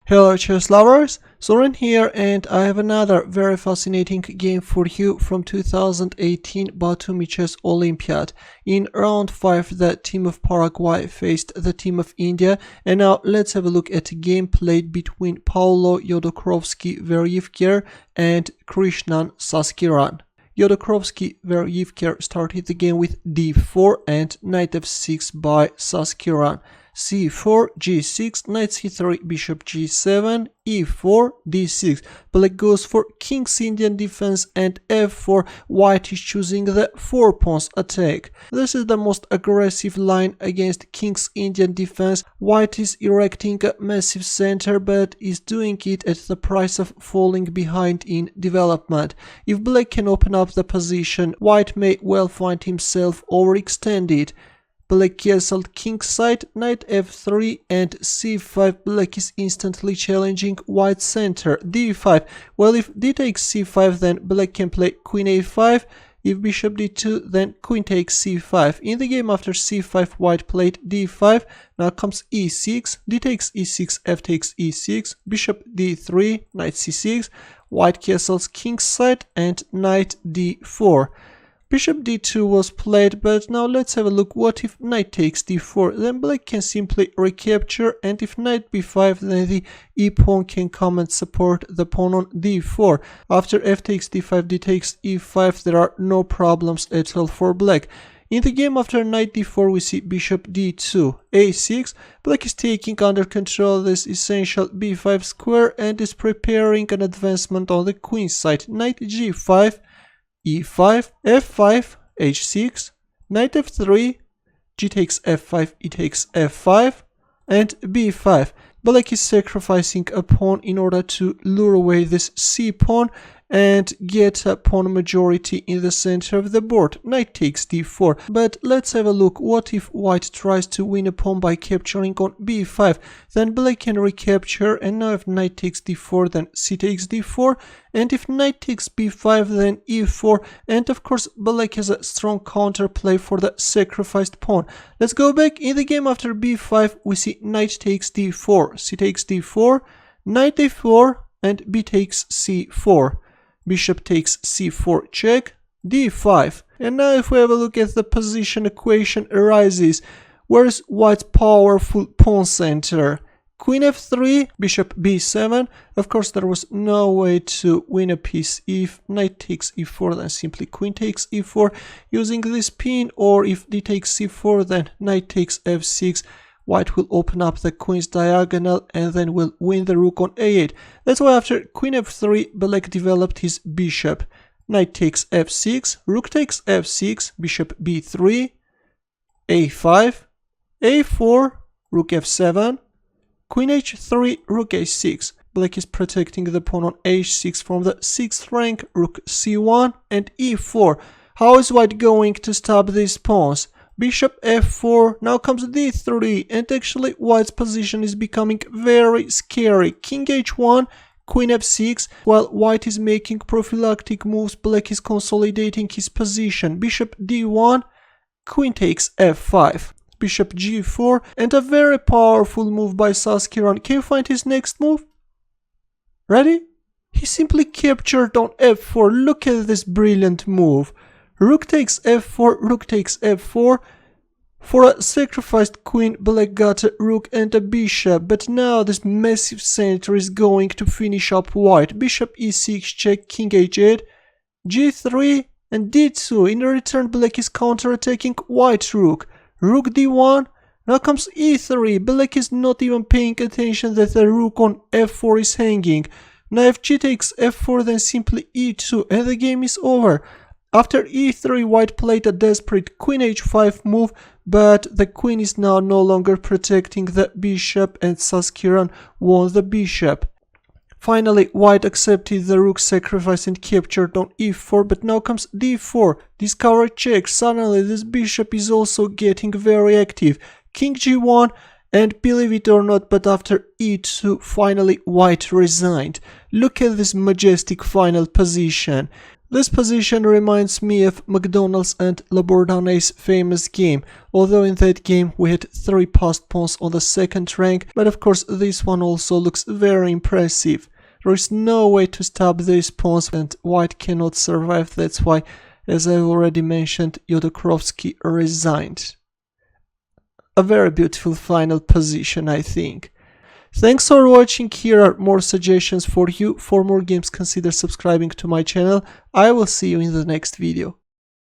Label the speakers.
Speaker 1: Hello chess lovers, Suren here, and I have another very fascinating game for you from 2018 Batumi Chess Olympiad. In round 5 the team of Paraguay faced the team of India, and now let's have a look at a game played between Paulo, Jodorcovsky, Werjivker and Krishnan, Sasikiran. Jodorcovsky, Werjivker started the game with d4 and knight f6 by Sasikiran. c4, g6, knight c3, bishop g7, e4, d6. Black goes for king's Indian defense and f4. White is choosing the 4 pawns attack. This is the most aggressive line against king's Indian defense. White is erecting a massive center, but is doing it at the price of falling behind in development. If black can open up the position, white may well find himself overextended. Black castled king's side, knight f3 and c5. Black is instantly challenging white's center. d5. Well, if d takes c5, then black can play queen a5. If bishop d2, then queen takes c5. In the game after c5, white played d5. Now comes e6. D takes e6, f takes e6. Bishop d3, knight c6. White castles king's side and knight d4. Bishop d2 was played, but now let's have a look. What if knight takes d4? Then black can simply recapture, and if knight b5, then the e-pawn can come and support the pawn on d4. After f takes d5, d takes e5, there are no problems at all for black. In the game after knight d4, we see bishop d2, a6. Black is taking under control this essential b5 square and is preparing an advancement on the queen side. Knight g5, e5, f5, h6, knight f3, g takes f5, e takes f5, and b5. Black is sacrificing a pawn in order to lure away this c pawn and get a pawn majority in the center of the board. Knight takes d4. But let's have a look. What if white tries to win a pawn by capturing on b5? Then black can recapture, and now if knight takes d4, then c takes d4, and if knight takes b5, then e4, and of course black has a strong counterplay for the sacrificed pawn. Let's go back. In the game after b5, we see knight takes d4, c takes d4, knight a4, and b takes c4. Bishop takes c4 check, d5. And now if we have a look at the position equation arises, where is white's powerful pawn center? Queen f3, bishop b7. Of course there was no way to win a piece. If knight takes e4, then simply queen takes e4 using this pin, or if d takes c4, then knight takes f6. White will open up the queen's diagonal and then will win the rook on a8. That's why after queen f3, black developed his bishop. Knight takes f6, rook takes f6, bishop b3, a5, a4, rook f7, queen h3, rook a6. Black is protecting the pawn on h6 from the 6th rank, rook c1 and e4. How is white going to stop these pawns? Bishop f4, now comes d3, and actually white's position is becoming very scary. King h1, queen f6, while white is making prophylactic moves, black is consolidating his position. Bishop d1, queen takes f5, bishop g4, and a very powerful move by Sasikiran. Can you find his next move? Ready? He simply captured on f4. Look at this brilliant move. Rook takes f4, rook takes f4. For a sacrificed queen, black got a rook and a bishop, but now this massive center is going to finish up white. Bishop e6 check, king h8, g3 and d2. In return, black is counterattacking white rook. Rook d1, now comes e3. Black is not even paying attention that the rook on f4 is hanging. Now if g takes f4, then simply e2 and the game is over. After e3, white played a desperate queen h5 move, but the queen is now no longer protecting the bishop and Sasikiran won the bishop. Finally, white accepted the rook sacrifice and captured on e4, but now comes d4. Discover check. Suddenly this bishop is also getting very active. King g1, and believe it or not, but after e2, finally white resigned. Look at this majestic final position. This position reminds me of McDonald's and Labourdonnais' famous game, although in that game we had 3 passed pawns on the second rank, but of course this one also looks very impressive. There is no way to stop these pawns and white cannot survive, that's why, as I've already mentioned, Jodorcovsky resigned. A very beautiful final position, I think. Thanks for watching. Here are more suggestions for you. For more games, consider subscribing to my channel. I will see you in the next video.